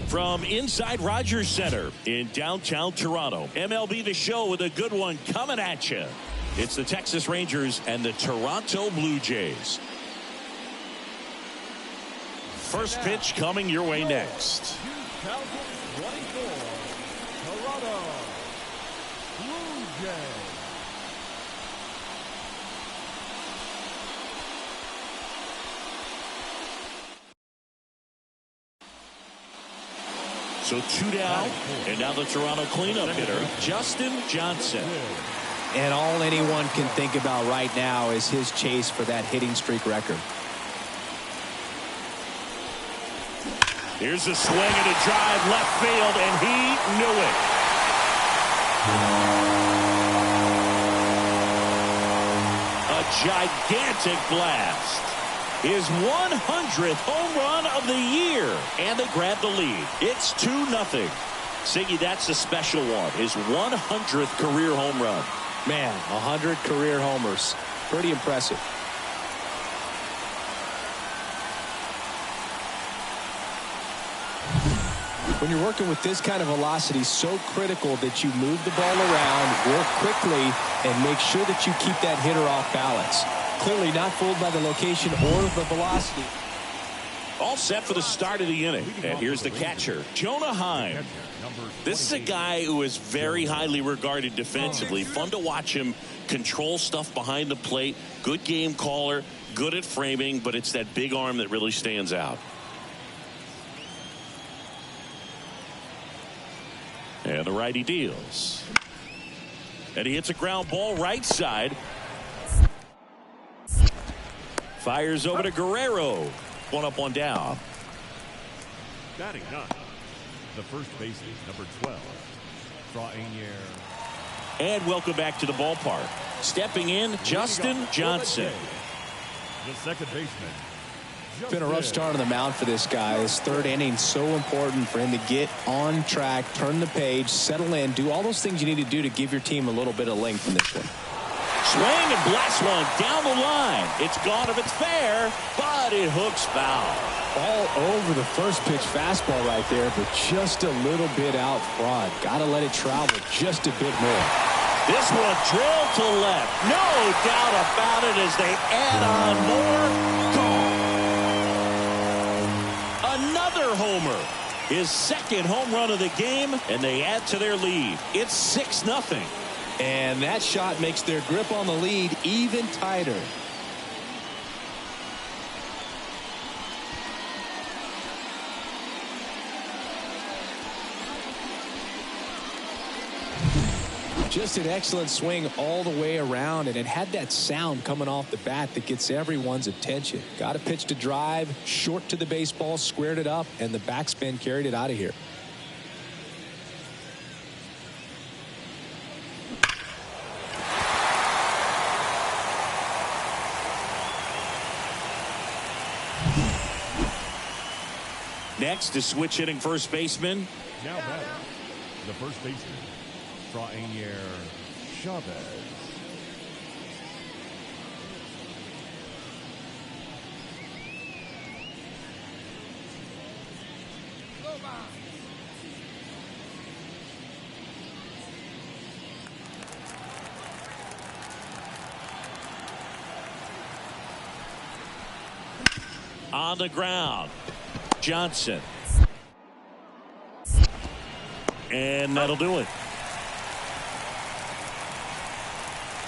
From inside Rogers Center in downtown Toronto, MLB The Show with a good one coming at you. It's the Texas Rangers and the Toronto Blue Jays. First pitch coming your way next. 2024 Toronto Blue Jays. So 2 down, and now the Toronto cleanup hitter, Justin Johnson. And all anyone can think about right now is his chase for that hitting streak record. Here's a swing and a drive left field, and he knew it. A gigantic blast. His 100th home run of the year, and they grab the lead. It's 2-0. Siggy, that's a special one. His 100th career home run. Man, 100 career homers. Pretty impressive. When you're working with this kind of velocity, so critical that you move the ball around, work quickly, and make sure that you keep that hitter off balance. Clearly not fooled by the location or the velocity. All set for the start of the inning. And here's the catcher, Jonah Heim. This is a guy who is very highly regarded defensively. Fun to watch him control stuff behind the plate. Good game caller, good at framing, but it's that big arm that really stands out. And the righty deals. And he hits a ground ball right side. Fires over to Guerrero. One up, one down. Batting ninth, the first baseman, number 12, And welcome back to the ballpark. Stepping in, Justin Johnson. The second baseman. It's been a rough start on the mound for this guy. His third inning so important for him to get on track, turn the page, settle in, do all those things you need to do to give your team a little bit of length in this one. Swing and blast one down the line. It's gone if it's fair, but it hooks foul. All over the first pitch fastball right there, but just a little bit out front. Got to let it travel just a bit more. This one drilled to left. No doubt about it as they add on more. Gone. Another homer. His second home run of the game, and they add to their lead. It's 6-0. And that shot makes their grip on the lead even tighter. Just an excellent swing all the way around, and it had that sound coming off the bat that gets everyone's attention. Got a pitch to drive, short to the baseball, squared it up, and the backspin carried it out of here. Next is switch hitting first baseman. Now batting, the first baseman, Chavez. On the ground, Johnson. And that'll do it.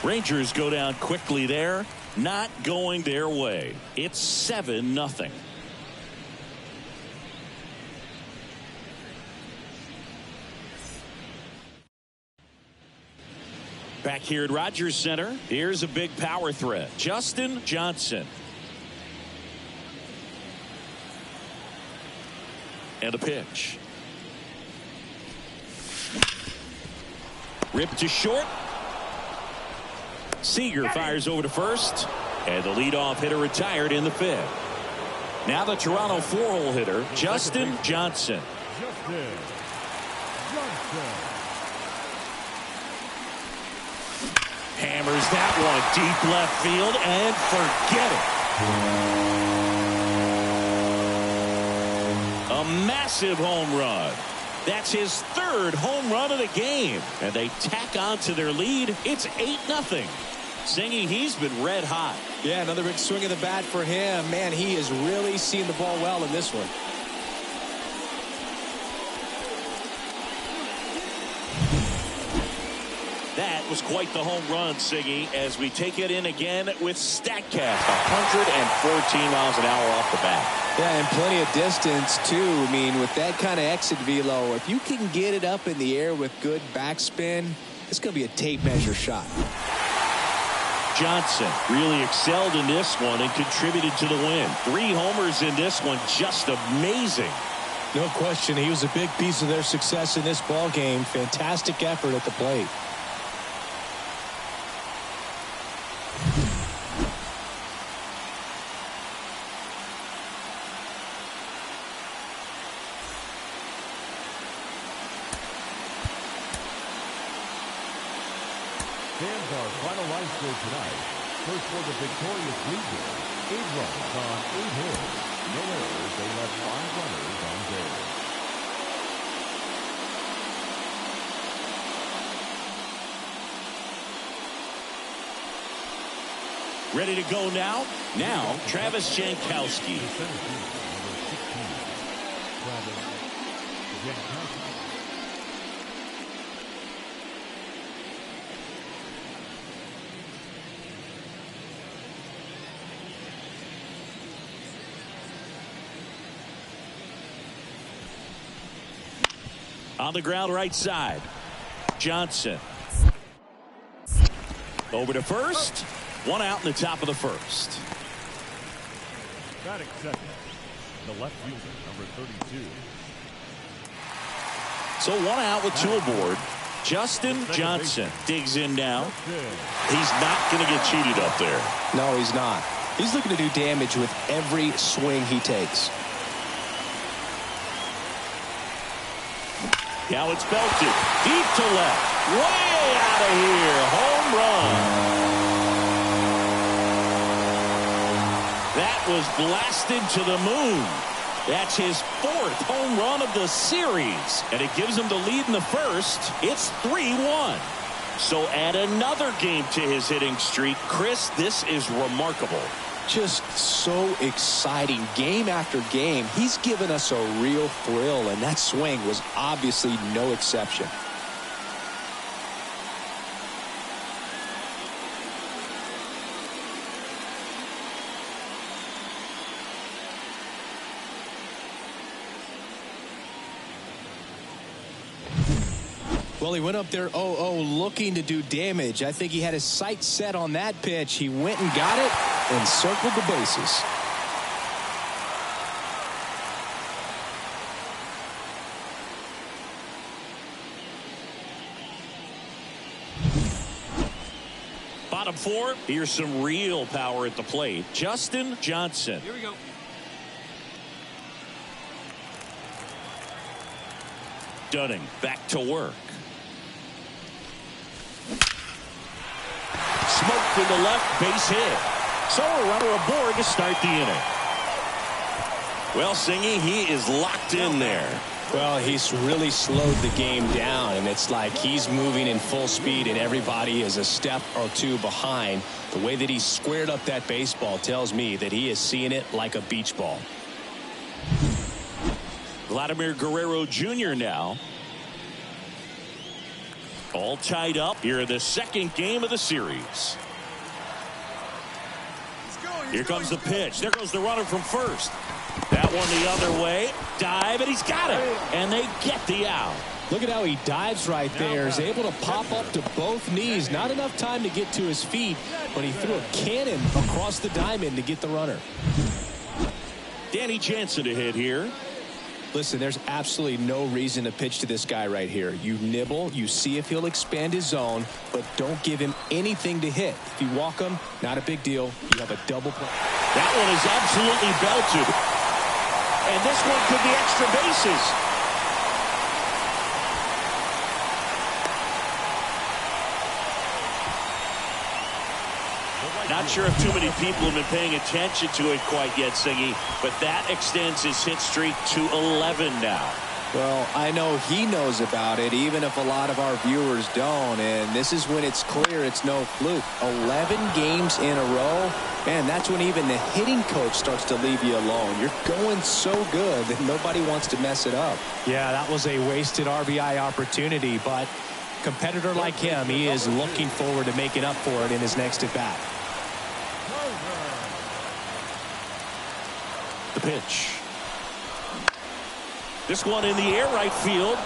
Rangers go down quickly there. Not going their way. It's 7-0. Back here at Rogers Center, here's a big power threat. Justin Johnson. And a pitch. Ripped to short. Seager fires over to first. And the leadoff hitter retired in the fifth. Now the Toronto four-hole hitter, Justin Johnson. Hammers that one deep left field and forget it. A massive home run. That's his third home run of the game. And they tack on to their lead. It's 8-0. Singy, he's been red hot. Yeah, another big swing of the bat for him. Man, he is really seeing the ball well in this one. That was quite the home run, Siggy, as we take it in again with StatCast. 114 miles an hour off the bat. Yeah, and plenty of distance, too. I mean, with that kind of exit velo, if you can get it up in the air with good backspin, it's going to be a tape measure shot. Johnson really excelled in this one and contributed to the win. 3 homers in this one, just amazing. No question, he was a big piece of their success in this ball game. Fantastic effort at the plate. Fans our final line score tonight. First for the victorious Legion. 8 runs on 8 hits. No errors. They left 5 runners on base. Ready to go now? Now, Travis Jankowski. The center fielder, number 16, Travis Jankowski. On the ground right side. Johnson. Over to first. 1 out in the top of the first. Batting second, the left fielder, number 32. So 1 out with 2 aboard. Justin Johnson digs in now. He's not going to get cheated up there. No, he's not. He's looking to do damage with every swing he takes. Now it's belted. Deep to left. Way out of here. Home run. That was blasted to the moon. That's his 4th home run of the series. And it gives him the lead in the first. It's 3-1. So add another game to his hitting streak. Chris, this is remarkable. Just so exciting game after game. He's given us a real thrill, and that swing was obviously no exception. Well, he went up there 0-0 looking to do damage. I think he had his sights set on that pitch. He went and got it and circled the bases. Bottom 4. Here's some real power at the plate. Justin Johnson. Here we go. Dunning back to work. Smoked in the left, base hit. So a runner aboard to start the inning. Well, Singy, he is locked in there. Well, he's really slowed the game down, and it's like he's moving in full speed, and everybody is a step or 2 behind. The way that he squared up that baseball tells me that he is seeing it like a beach ball. Vladimir Guerrero Jr. now. All tied up here in the second game of the series. Here comes the pitch. There goes the runner from first. That one the other way. Dive, and he's got it. And they get the out. Look at how he dives right there. Is able to pop up to both knees. Not enough time to get to his feet, but he threw a cannon across the diamond to get the runner. Danny Jansen to hit here. Listen, there's absolutely no reason to pitch to this guy right here. You nibble, you see if he'll expand his zone, but don't give him anything to hit. If you walk him, not a big deal. You have a double play. That one is absolutely belted. And this one could be extra bases. The Not sure if too many people have been paying attention to it quite yet, Singy, but that extends his hit streak to 11 now. Well, I know he knows about it, even if a lot of our viewers don't. And this is when it's clear it's no fluke. 11 games in a row. Man, that's when even the hitting coach starts to leave you alone. You're going so good that nobody wants to mess it up. Yeah, that was a wasted RBI opportunity, but competitor like him, he is looking forward to making up for it in his next at bat. The pitch. This one in the air right field.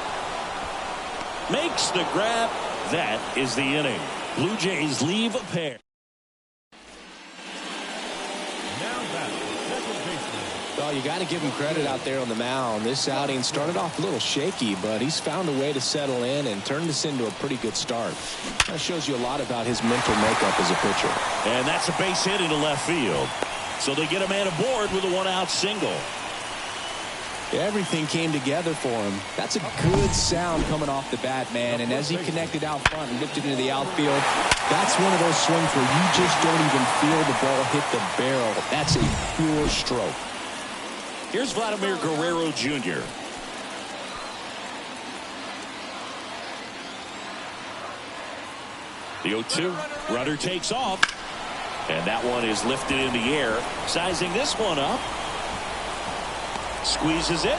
Makes the grab. That is the inning. Blue Jays leave a pair. Well, you got to give him credit out there on the mound. This outing started off a little shaky, but he's found a way to settle in and turn this into a pretty good start. That shows you a lot about his mental makeup as a pitcher. And that's a base hit into left field. So they get a man aboard with a one-out single. Everything came together for him. That's a good sound coming off the bat, man. And as he connected out front and lifted into the outfield, that's one of those swings where you just don't even feel the ball hit the barrel. That's a pure stroke. Here's Vladimir Guerrero Jr. The 0-2. Runner takes off. And that one is lifted in the air. Sizing this one up. Squeezes it.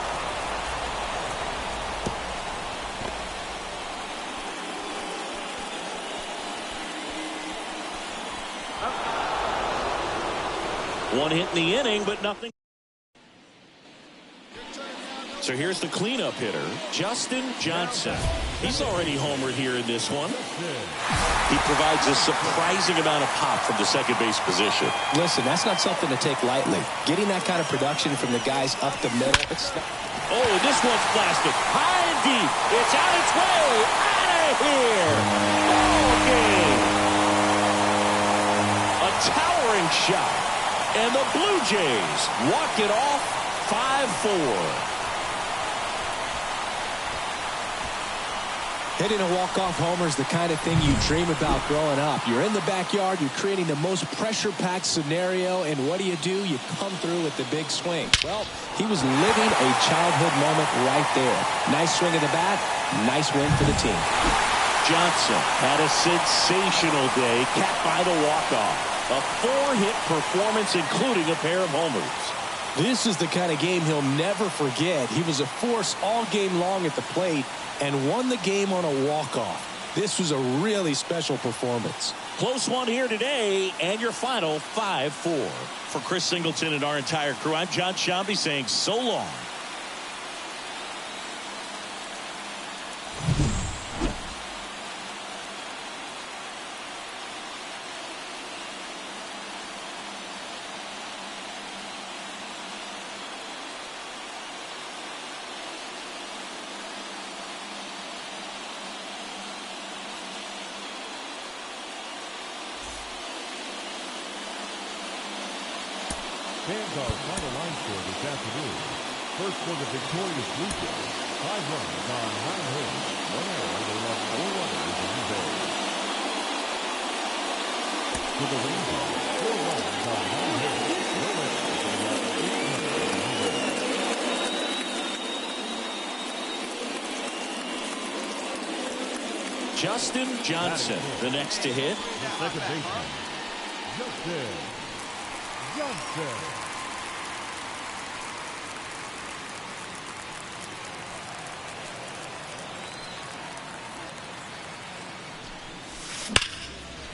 One hit in the inning, but nothing. So here's the cleanup hitter, Justin Johnson. He's already homered here in this one. He provides a surprising amount of pop from the second base position. Listen, that's not something to take lightly. Getting that kind of production from the guys up the middle. Oh, this one's blasted. High and deep. It's on its way. Out of here. Ball game. A towering shot. And the Blue Jays walk it off 5-4. Hitting a walk-off homer is the kind of thing you dream about growing up. You're in the backyard, you're creating the most pressure-packed scenario, and what do? You come through with the big swing. Well, he was living a childhood moment right there. Nice swing of the bat, nice win for the team. Johnson had a sensational day, capped by the walk-off. A 4-hit performance, including a pair of homers. This is the kind of game he'll never forget. He was a force all game long at the plate and won the game on a walk-off. This was a really special performance. Close one here today, and your final 5-4. For Chris Singleton and our entire crew, I'm John Shambi saying so long. Fans our final line score this afternoon. First for the victorious Blue Jays, 5 runs on 9 hits, 1 error. They left 4 runners in base. To the Rangers, 4 runs on 9 hits, 1 error. They left 8 runners in base. Justin Johnson, the next to hit. The second baseman, Justin Johnson.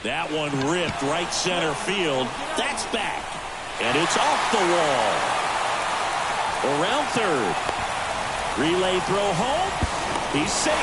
That one ripped right center field. That's back. And it's off the wall. Around third. Relay throw home. He's safe.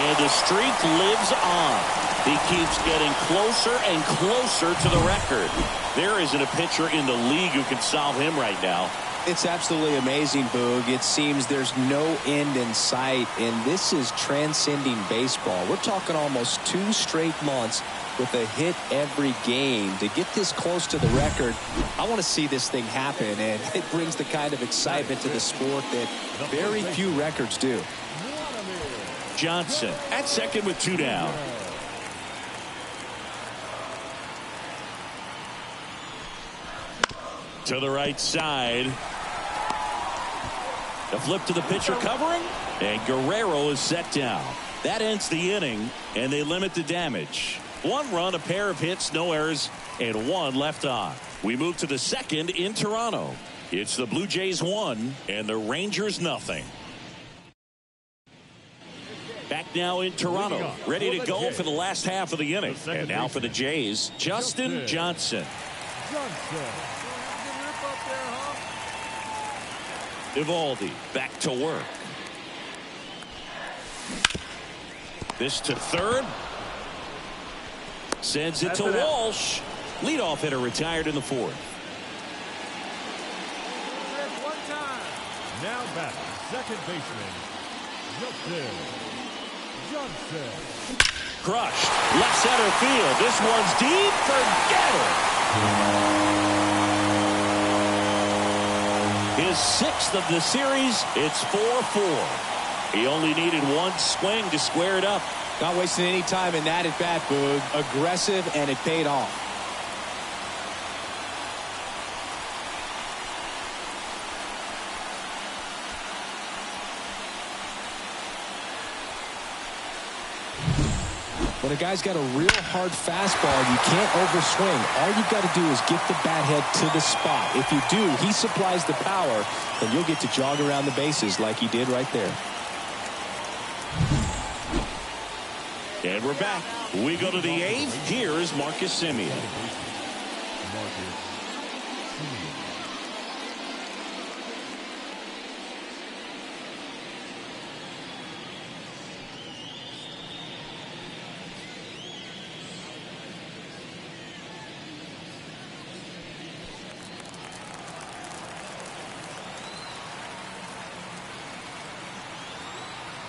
And the streak lives on. He keeps getting closer and closer to the record. There isn't a pitcher in the league who can solve him right now. It's absolutely amazing, Boog. It seems there's no end in sight, and this is transcending baseball. We're talking almost 2 straight months with a hit every game. To get this close to the record, I want to see this thing happen, and it brings the kind of excitement to the sport that very few records do. Johnson at second with 2 down. To the right side. The flip to the pitcher covering. And Guerrero is set down. That ends the inning, and they limit the damage. 1 run, a pair of hits, no errors, and 1 left on. We move to the second in Toronto. It's the Blue Jays 1 and the Rangers nothing. Back now in Toronto, ready to go for the last half of the inning. And now for the Jays, Justin Johnson. Evaldi back to work. This to third. Sends it to Walsh. Leadoff hitter retired in the 4th. Now back, second baseman, Justin Johnson. Crushed. Left center field. This one's deep. Forget it. His 6th of the series. It's 4-4. He only needed 1 swing to square it up. Not wasting any time in that at bat, Boog. Aggressive, and it paid off. When a guy's got a real hard fastball, you can't overswing. All you've got to do is get the bat head to the spot. If you do, he supplies the power, and you'll get to jog around the bases like he did right there. And we're back. We go to the 8th. Here is Marcus Semien.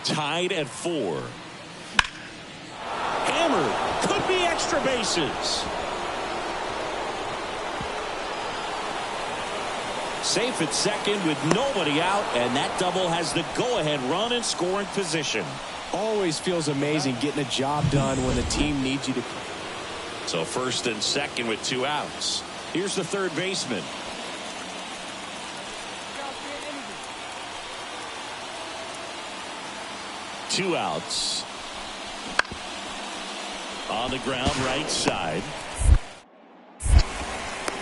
Tied at 4. Hammered. Could be extra bases. Safe at second with nobody out, and that double has the go-ahead run in scoring position. Always feels amazing getting a job done when the team needs you to. So first and second with 2 outs. Here's the third baseman. Two outs. On the ground, right side.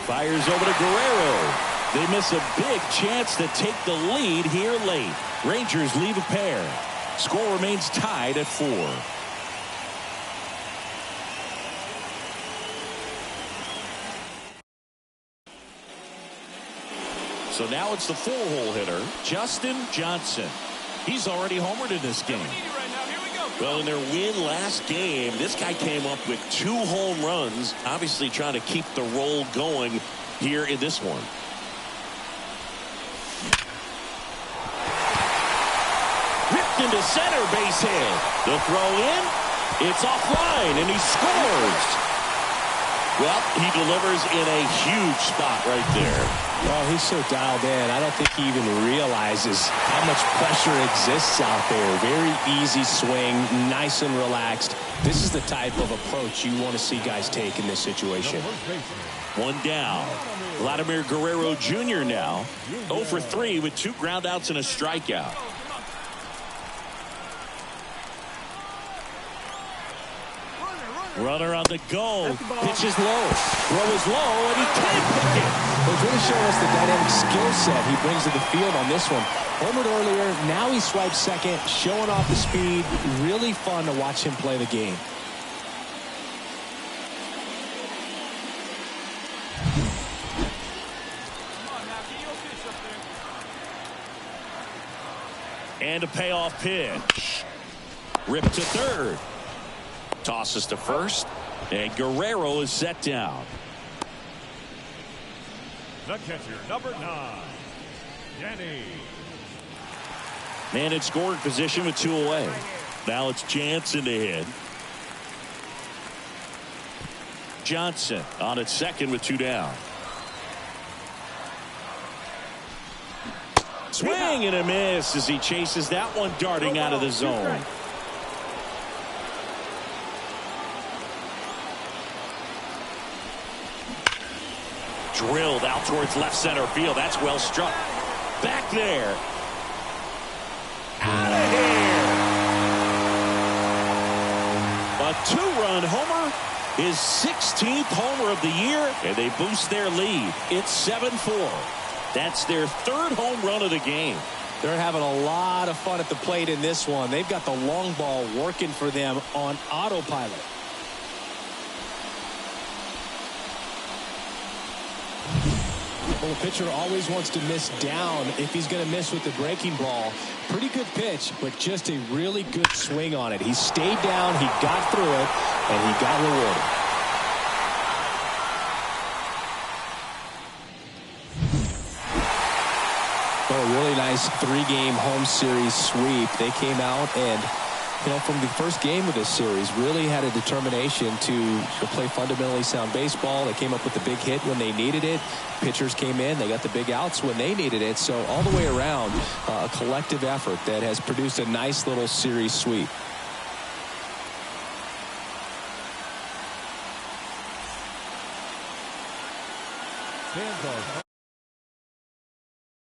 Fires over to Guerrero. They miss a big chance to take the lead here late. Rangers leave a pair. Score remains tied at 4. So now it's the 4-hole hitter, Justin Johnson. He's already homered in this game. Well, in their win last game, this guy came up with 2 home runs, obviously trying to keep the roll going here in this one. Ripped into center, base hit. The throw in, it's offline, and he scores. Well, he delivers in a huge spot right there. Oh, he's so dialed in. I don't think he even realizes how much pressure exists out there. Very easy swing, nice and relaxed. This is the type of approach you want to see guys take in this situation. 1 down. Vladimir Guerrero Jr. now 0 for 3 with 2 groundouts and a strikeout. Runner on the go. Pitch is low. Throw is low, and he can't pick it. He's really showing us the dynamic skill set he brings to the field on this one. Homered earlier, now he swipes second, showing off the speed. Really fun to watch him play the game. And a payoff pitch. Ripped to third. Tosses to first, and Guerrero is set down. The catcher, number 9, Danny. Man in scoring position with 2 away. Now it's Jansen to hit. Johnson on at second with 2 down. Swing and a miss as he chases that one darting out of the zone. Drilled out towards left center field. That's well struck. Back there. Out of here. A 2-run homer. His 16th homer of the year, and they boost their lead. It's 7-4. That's their 3rd home run of the game. They're having a lot of fun at the plate in this one. They've got the long ball working for them on autopilot. Well, the pitcher always wants to miss down if he's going to miss with the breaking ball. Pretty good pitch, but just a really good swing on it. He stayed down, he got through it, and he got rewarded. Oh, a really nice 3-game home series sweep. They came out and, from the first game of this series, really had a determination to play fundamentally sound baseball. They came up with the big hit when they needed it. Pitchers came in. They got the big outs when they needed it. So all the way around, a collective effort that has produced a nice little series sweep. Stands